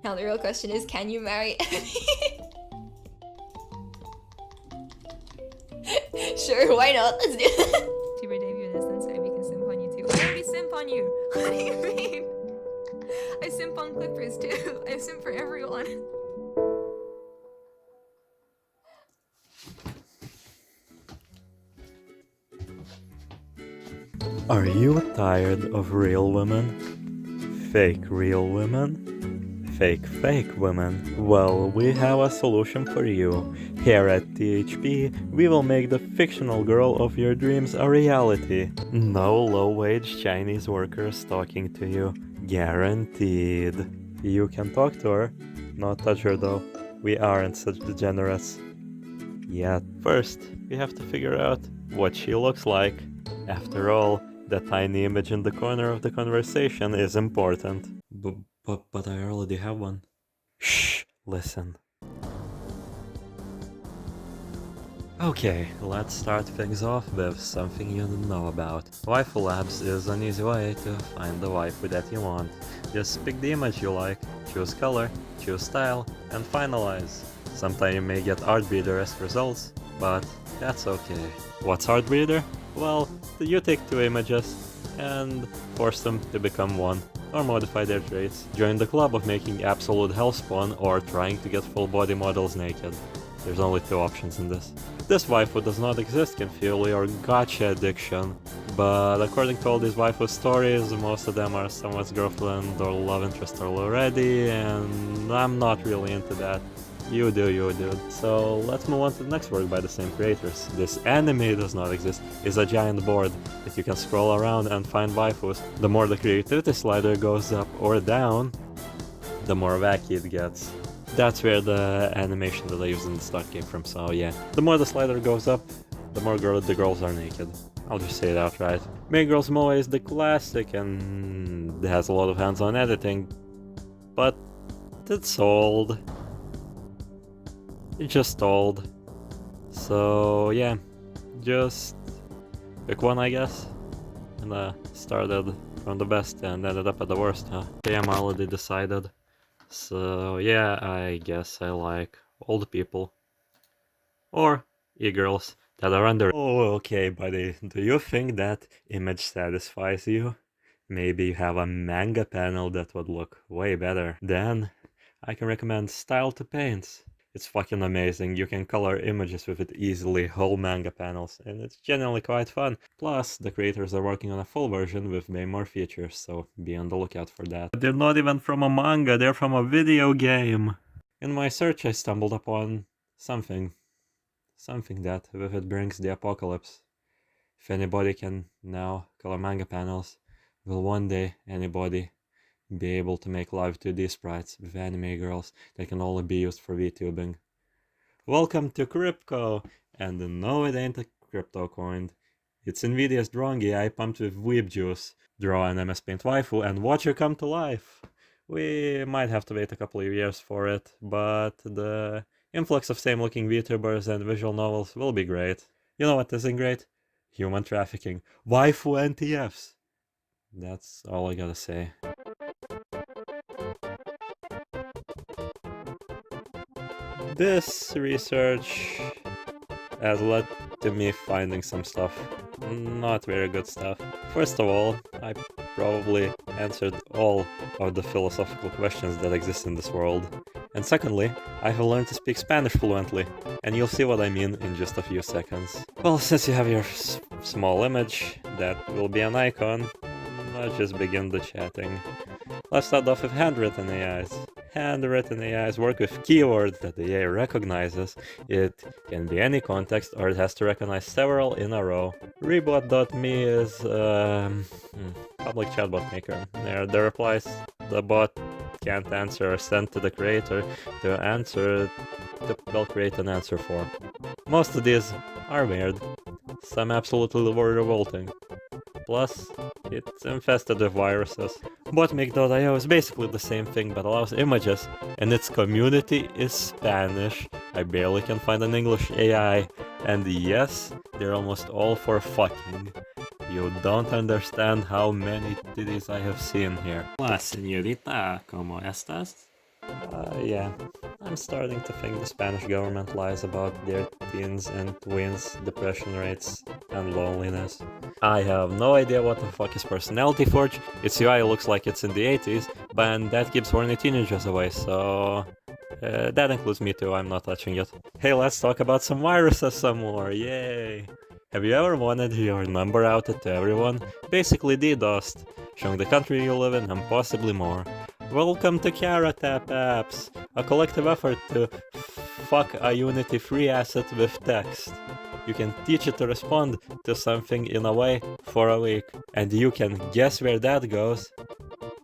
Now the real question is, can you marry Sure, why not? Let's do it. YouTuber debut in this, so we can simp on you too. I already simp on you. What do you mean? I simp on Clippers too. I simp for everyone. Are you tired of real women? Fake real women? Fake women? Well, we have a solution for you. Here at THP, we will make the fictional girl of your dreams a reality. No low-wage Chinese workers talking to you. Guaranteed. You can talk to her, not touch her though. We aren't such degenerates. Yet. First, we have to figure out what she looks like. After all, the tiny image in the corner of the conversation is important. But I already have one. Shh, listen. Okay, let's start things off with something you know about. Waifu Labs is an easy way to find the waifu that you want. Just pick the image you like, choose color, choose style, and finalize. Sometimes you may get Artbreeder-esque results, but that's okay. What's Artbreeder? Well, you take two images and force them to become one, or modify their traits. Join the club of making absolute hellspawn or trying to get full body models naked. There's only two options in this. This waifu does not exist, can fuel your gacha addiction, but according to all these waifu stories, most of them are someone's girlfriend or love interest already, and I'm not really into that. You do, dude. So let's move on to the next work by the same creators. This anime does not exist. It's a giant board that you can scroll around and find waifus. The more the creativity slider goes up or down, the more wacky it gets. That's where the animation that I used in the stock came from, so yeah. The more the slider goes up, the more the girls are naked. I'll just say it outright. Main Girls Moe is the classic and it has a lot of hands-on editing, but it's old. It's just old. So yeah, just pick one, I guess. And started from the best and ended up at the worst, huh? Damn, I already decided. So yeah, I guess I like old people. Or e-girls that are under. Oh, okay, buddy. Do you think that image satisfies you? Maybe you have a manga panel that would look way better. Then I can recommend Style to Paints. It's fucking amazing. You can color images with it easily, whole manga panels, and it's generally quite fun. Plus, the creators are working on a full version with way more features, so be on the lookout for that. They're not even from a manga, they're from a video game. In my search, I stumbled upon something that, with it, brings the apocalypse. If anybody can now color manga panels, will one day anybody be able to make live 2D sprites with anime girls that can only be used for VTubing. Welcome to Crypto! And no, it ain't a crypto coin. It's Nvidia's drawing AI pumped with weeb juice. Draw an MS Paint waifu and watch her come to life. We might have to wait a couple of years for it, but the influx of same-looking VTubers and visual novels will be great. You know what isn't great? Human trafficking. Waifu NTFs. That's all I gotta say. This research has led to me finding some stuff. Not very good stuff. First of all, I probably answered all of the philosophical questions that exist in this world. And secondly, I have learned to speak Spanish fluently, and you'll see what I mean in just a few seconds. Well, since you have your small image, that will be an icon, let's just begin the chatting. Let's start off with handwritten AIs. Handwritten AIs work with keywords that the AI recognizes. It can be any context or it has to recognize several in a row. Rebot.me is public chatbot maker. The replies the bot can't answer are sent to the creator to answer will create an answer for. Most of these are weird. Some absolutely revolting. Plus, it's infested with viruses. Botmake.io is basically the same thing but allows images, and its community is Spanish. I barely can find an English AI, and yes, they're almost all for fucking. You don't understand how many titties I have seen here. Hola, señorita, ¿cómo estás? Yeah, I'm starting to think the Spanish government lies about their teens and tweens, depression rates, and loneliness. I have no idea what the fuck is Personality Forge. Its UI looks like it's in the 80s, but that keeps horny teenagers away, so... that includes me too, I'm not touching it. Hey, let's talk about some viruses some more, yay! Have you ever wanted your number outed to everyone? Basically DDoSed, showing the country you live in and possibly more. Welcome to Carrot App Apps, a collective effort to fuck a Unity free asset with text. You can teach it to respond to something in a way for a week, and you can guess where that goes.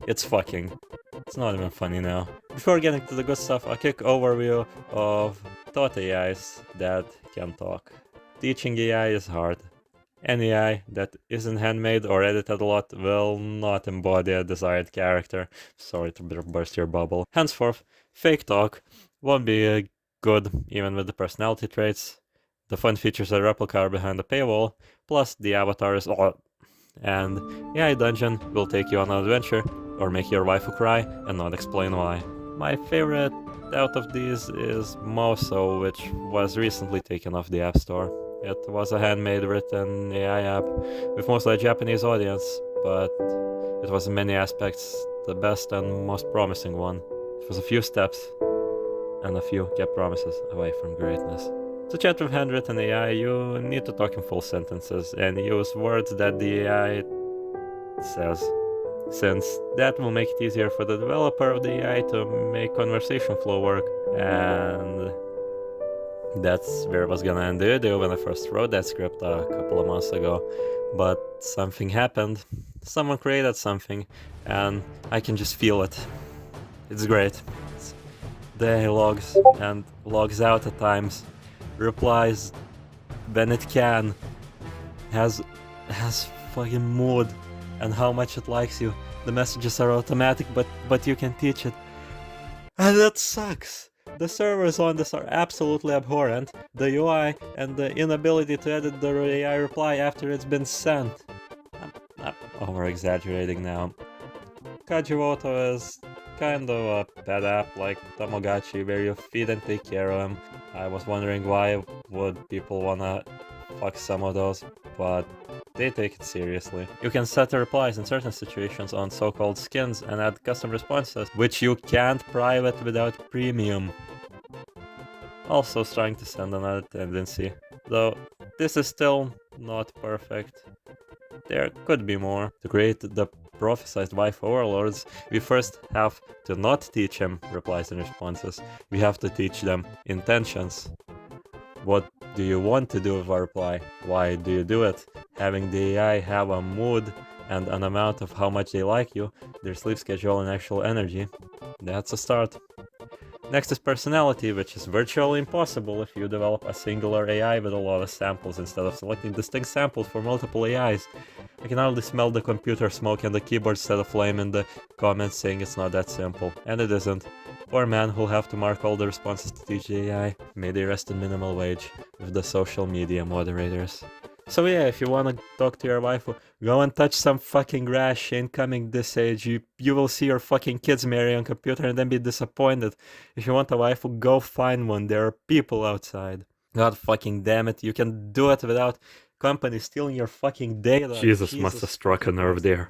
It's fucking. It's not even funny now. Before getting to the good stuff, a quick overview of thought AIs that can talk. Teaching AI is hard. Any AI that isn't handmade or edited a lot will not embody a desired character. Sorry to burst your bubble. Henceforth, fake talk won't be good even with the personality traits. The fun features a replica behind the paywall, plus the avatar is and AI Dungeon will take you on an adventure or make your waifu cry and not explain why. My favorite out of these is Moso, which was recently taken off the App Store. It was a handmade written AI app with mostly a Japanese audience, but it was in many aspects the best and most promising one. It was a few steps and a few kept promises away from greatness. To chat with handwritten AI, you need to talk in full sentences and use words that the AI says, since that will make it easier for the developer of the AI to make conversation flow work. And that's where I was gonna end the video when I first wrote that script a couple of months ago. But something happened, someone created something, and I can just feel it. It's great. The AI logs and logs out at times, replies when it can, has fucking mood and how much it likes you. The messages are automatic, but you can teach it. And that sucks! The servers on this are absolutely abhorrent, the UI and the inability to edit the AI reply after it's been sent. I'm over-exaggerating now. Kajiwoto is kind of a pet app like Tamagotchi where you feed and take care of him. I was wondering why would people wanna fuck some of those, but they take it seriously. You can set the replies in certain situations on so-called skins and add custom responses, which you can't private without premium. Also trying to send another tendency, though this is still not perfect. There could be more. To create the prophesized waifu overlords, we first have to not teach them replies and responses. We have to teach them intentions. What do you want to do with a reply? Why do you do it? Having the AI have a mood and an amount of how much they like you, their sleep schedule and actual energy. That's a start. Next is personality, which is virtually impossible if you develop a singular AI with a lot of samples instead of selecting distinct samples for multiple AIs. I can hardly smell the computer smoke and the keyboard set of flame in the comments saying it's not that simple. And it isn't. Poor man who'll have to mark all the responses to teach the AI. May they rest in minimal wage with the social media moderators. So yeah, if you wanna talk to your waifu, go and touch some fucking grass, she ain't coming this age. You will see your fucking kids marry on computer and then be disappointed. If you want a waifu, go find one, there are people outside. God fucking damn it, you can do it without companies stealing your fucking data. Jesus must have struck a nerve there.